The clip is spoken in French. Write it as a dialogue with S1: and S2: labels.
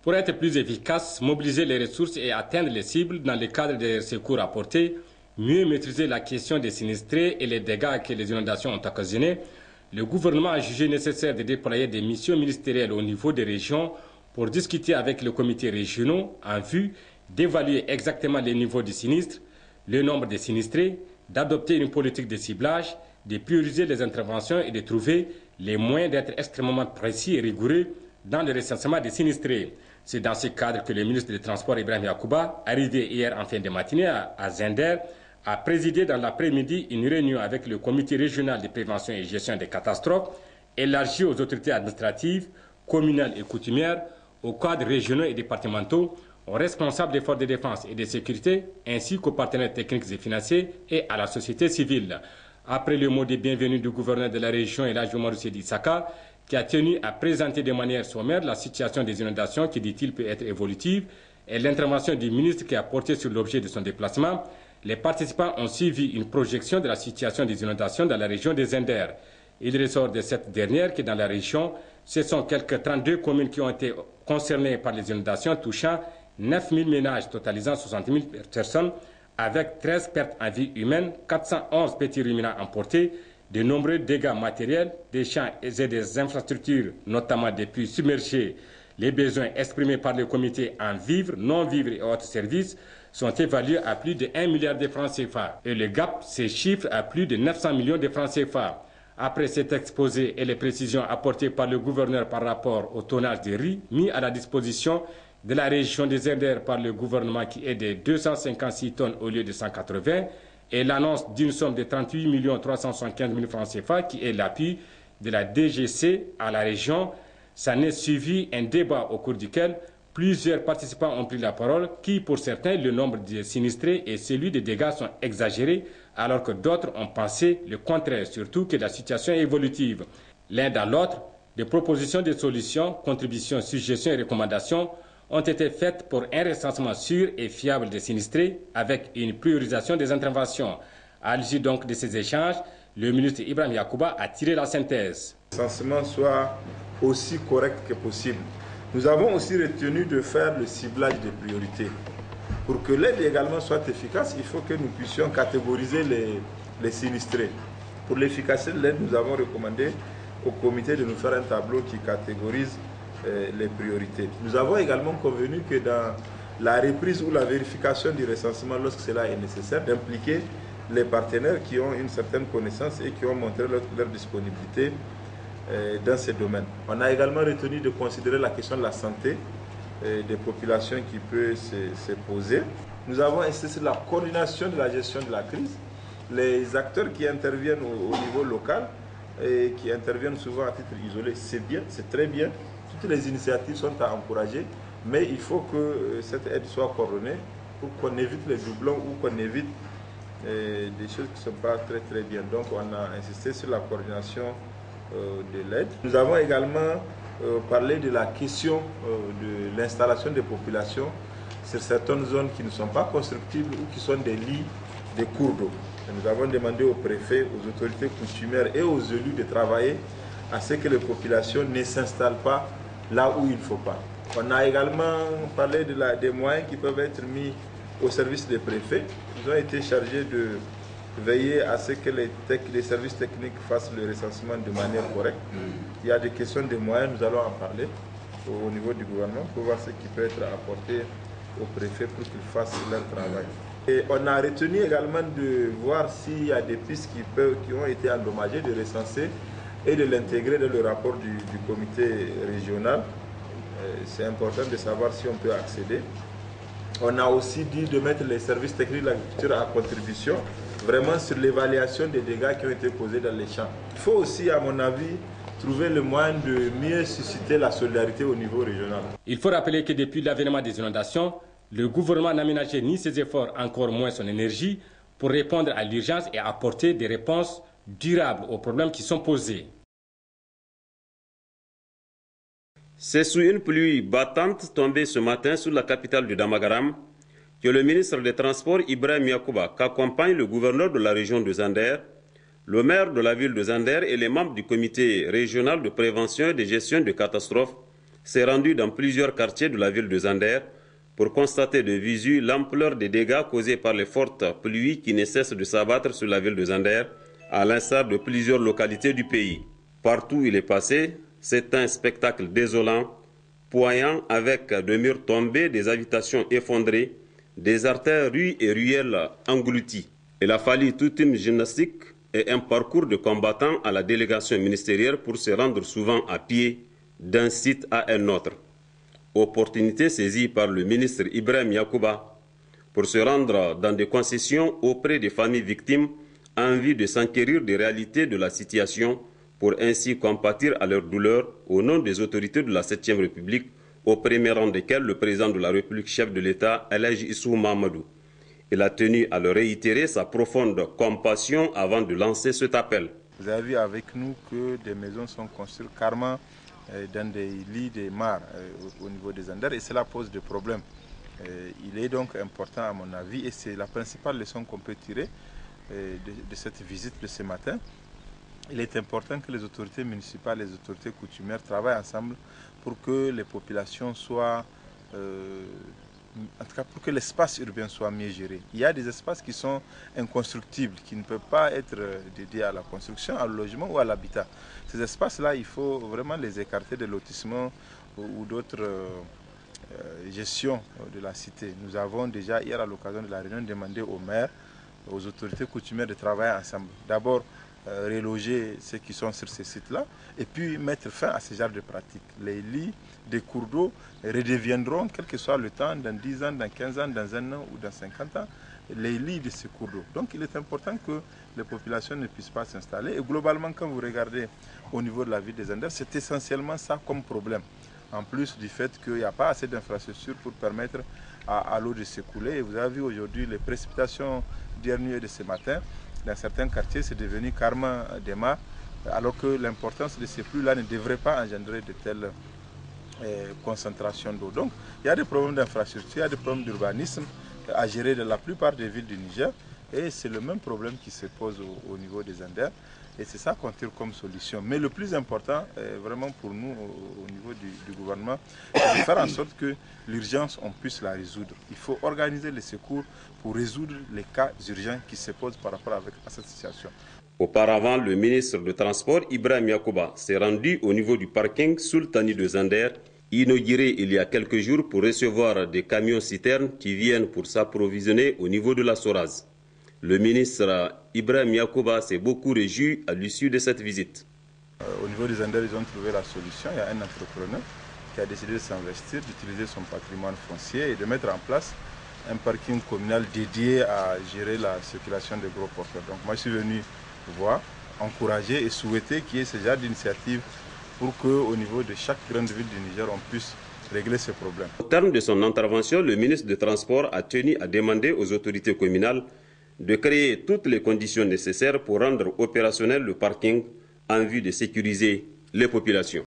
S1: Pour être plus efficace, mobiliser les ressources et atteindre les cibles dans le cadre des secours apportés, mieux maîtriser la question des sinistrés et les dégâts que les inondations ont occasionnés, le gouvernement a jugé nécessaire de déployer des missions ministérielles au niveau des régions pour discuter avec les comités régionaux en vue d'évaluer exactement les niveaux du sinistre, le nombre de sinistrés, d'adopter une politique de ciblage, de prioriser les interventions et de trouver les moyens d'être extrêmement précis et rigoureux dans le recensement des sinistrés. C'est dans ce cadre que le ministre des Transports Ibrahim Yacouba, arrivé hier en fin de matinée à Zender, a présidé dans l'après-midi une réunion avec le comité régional de prévention et gestion des catastrophes, élargie aux autorités administratives, communales et coutumières, aux cadres régionaux et départementaux, aux responsables des forces de défense et de sécurité, ainsi qu'aux partenaires techniques et financiers et à la société civile. Après le mot de bienvenue du gouverneur de la région, Elhadji Oumarou Seydi Issaka, qui a tenu à présenter de manière sommaire la situation des inondations qui, dit-il, peut être évolutive, et l'intervention du ministre qui a porté sur l'objet de son déplacement, les participants ont suivi une projection de la situation des inondations dans la région des Zender. Il ressort de cette dernière que dans la région, ce sont quelques 32 communes qui ont été concernées par les inondations touchant 9 000 ménages totalisant 60 000 personnes, avec 13 pertes en vie humaine, 411 petits ruminants emportés, de nombreux dégâts matériels, des champs et des infrastructures, notamment des puits submergés. Les besoins exprimés par le comité en vivres, non-vivres et autres services sont évalués à plus de 1 milliard de francs CFA. Et le gap se chiffre à plus de 900 millions de francs CFA. Après cet exposé et les précisions apportées par le gouverneur par rapport au tonnage de riz mis à la disposition de la région des Zender par le gouvernement qui est de 256 tonnes au lieu de 180, et l'annonce d'une somme de 38 375 000 francs CFA qui est l'appui de la DGC à la région, s'en est suivi un débat au cours duquel plusieurs participants ont pris la parole qui, pour certains, le nombre de sinistrés et celui des dégâts sont exagérés, alors que d'autres ont pensé le contraire, surtout que la situation est évolutive. L'un dans l'autre, des propositions de solutions, contributions, suggestions et recommandations ont été faites pour un recensement sûr et fiable des sinistrés avec une priorisation des interventions. À l'issue donc de ces échanges, le ministre Ibrahim Yacouba a tiré la synthèse.
S2: Le recensement soit aussi correct que possible. Nous avons aussi retenu de faire le ciblage des priorités. Pour que l'aide également soit efficace, il faut que nous puissions catégoriser les sinistrés. Pour l'efficacité de l'aide, nous avons recommandé au comité de nous faire un tableau qui catégorise les priorités. Nous avons également convenu que dans la reprise ou la vérification du recensement, lorsque cela est nécessaire, d'impliquer les partenaires qui ont une certaine connaissance et qui ont montré leur disponibilité dans ces domaines. On a également retenu de considérer la question de la santé des populations qui peut se poser. Nous avons insisté sur la coordination de la gestion de la crise. Les acteurs qui interviennent au niveau local et qui interviennent souvent à titre isolé, c'est bien, c'est très bien. Toutes les initiatives sont à encourager, mais il faut que cette aide soit coordonnée pour qu'on évite les doublons ou qu'on évite des choses qui ne sont pas très bien. Donc on a insisté sur la coordination de l'aide. Nous avons également parlé de la question de l'installation des populations sur certaines zones qui ne sont pas constructibles ou qui sont des lits de cours d'eau. Nous avons demandé aux préfets, aux autorités coutumières et aux élus de travailler à ce que les populations ne s'installent pas là où il ne faut pas. On a également parlé des moyens qui peuvent être mis au service des préfets. Ils ont été chargés de veiller à ce que les services techniques fassent le recensement de manière correcte. Il y a des questions de moyens, nous allons en parler au niveau du gouvernement pour voir ce qui peut être apporté aux préfets pour qu'ils fassent leur travail. Et on a retenu également de voir s'il y a des pistes qui ont été endommagées, de recenser et de l'intégrer dans le rapport du comité régional. C'est important de savoir si on peut accéder. On a aussi dit de mettre les services techniques de l'agriculture à contribution, vraiment sur l'évaluation des dégâts qui ont été causés dans les champs. Il faut aussi, à mon avis, trouver le moyen de mieux susciter la solidarité au niveau régional.
S1: Il faut rappeler que depuis l'avènement des inondations, le gouvernement n'a ménagé ni ses efforts, encore moins son énergie, pour répondre à l'urgence et apporter des réponses durables aux problèmes qui sont posés.
S3: C'est sous une pluie battante tombée ce matin sur la capitale du Damagaram que le ministre des Transports Ibrahim Yacouba, qu'accompagne le gouverneur de la région de Zender, le maire de la ville de Zender et les membres du comité régional de prévention et de gestion de catastrophes s'est rendu dans plusieurs quartiers de la ville de Zander pour constater de visu l'ampleur des dégâts causés par les fortes pluies qui ne cessent de s'abattre sur la ville de Zander, à l'instar de plusieurs localités du pays. Partout où il est passé, c'est un spectacle désolant, poignant avec des murs tombés, des habitations effondrées, des artères, rues et ruelles englouties. Il a fallu toute une gymnastique et un parcours de combattants à la délégation ministérielle pour se rendre souvent à pied d'un site à un autre. Opportunité saisie par le ministre Ibrahim Yacouba pour se rendre dans des concessions auprès des familles victimes en vue de s'enquérir des réalités de la situation pour ainsi compatir à leur douleur au nom des autorités de la 7e République, au premier rang desquelles le président de la République, chef de l'État, Elhaji Issou Mahamadou. Il a tenu à leur réitérer sa profonde compassion avant de lancer cet appel.
S2: Vous avez vu avec nous que des maisons sont construites carrément dans des lits de mares au niveau des Zander et cela pose des problèmes. Il est donc important à mon avis et c'est la principale leçon qu'on peut tirer de cette visite de ce matin. Il est important que les autorités municipales et les autorités coutumières travaillent ensemble pour que les populations soient, en tout cas pour que l'espace urbain soit mieux géré. Il y a des espaces qui sont inconstructibles, qui ne peuvent pas être dédiés à la construction, au logement ou à l'habitat. Ces espaces-là, il faut vraiment les écarter des lotissements ou d'autres gestions de la cité. Nous avons déjà, hier à l'occasion de la réunion, demandé aux maires, aux autorités coutumières de travailler ensemble. D'abord, reloger ceux qui sont sur ces sites-là et puis mettre fin à ce genre de pratiques. Les lits des cours d'eau redeviendront, quel que soit le temps, dans 10 ans, dans 15 ans, dans 1 an ou dans 50 ans, les lits de ces cours d'eau. Donc il est important que les populations ne puissent pas s'installer. Et globalement, quand vous regardez au niveau de la ville des Zander, c'est essentiellement ça comme problème. En plus du fait qu'il n'y a pas assez d'infrastructures pour permettre à l'eau de s'écouler. Et vous avez vu aujourd'hui les précipitations d'hier nuit et de ce matin. Dans certains quartiers, c'est devenu carrément des mares, alors que l'importance de ces flux-là ne devrait pas engendrer de telles concentrations d'eau. Donc, il y a des problèmes d'infrastructure, il y a des problèmes d'urbanisme à gérer dans la plupart des villes du Niger, et c'est le même problème qui se pose au niveau des Zander, et c'est ça qu'on tire comme solution. Mais le plus important, vraiment pour nous, au niveau du gouvernement, c'est de faire en sorte que l'urgence, on puisse la résoudre. Il faut organiser les secours pour résoudre les cas urgents qui se posent par rapport à cette situation.
S3: Auparavant, le ministre de Transport, Ibrahim Yacouba, s'est rendu au niveau du parking Sultani de Zander, inauguré il y a quelques jours pour recevoir des camions-citernes qui viennent pour s'approvisionner au niveau de la Soraz. Le ministre Ibrahim Yacouba s'est beaucoup réjoui à l'issue de cette visite.
S2: Au niveau des Zander, ils ont trouvé la solution. Il y a un entrepreneur qui a décidé de s'investir, d'utiliser son patrimoine foncier et de mettre en place un parking communal dédié à gérer la circulation des gros porteurs. Donc moi je suis venu voir, encourager et souhaiter qu'il y ait ce genre d'initiative pour qu'au niveau de chaque grande ville du Niger, on puisse régler ces problèmes.
S3: Au terme de son intervention, le ministre des Transports a tenu à demander aux autorités communales de créer toutes les conditions nécessaires pour rendre opérationnel le parking en vue de sécuriser les populations.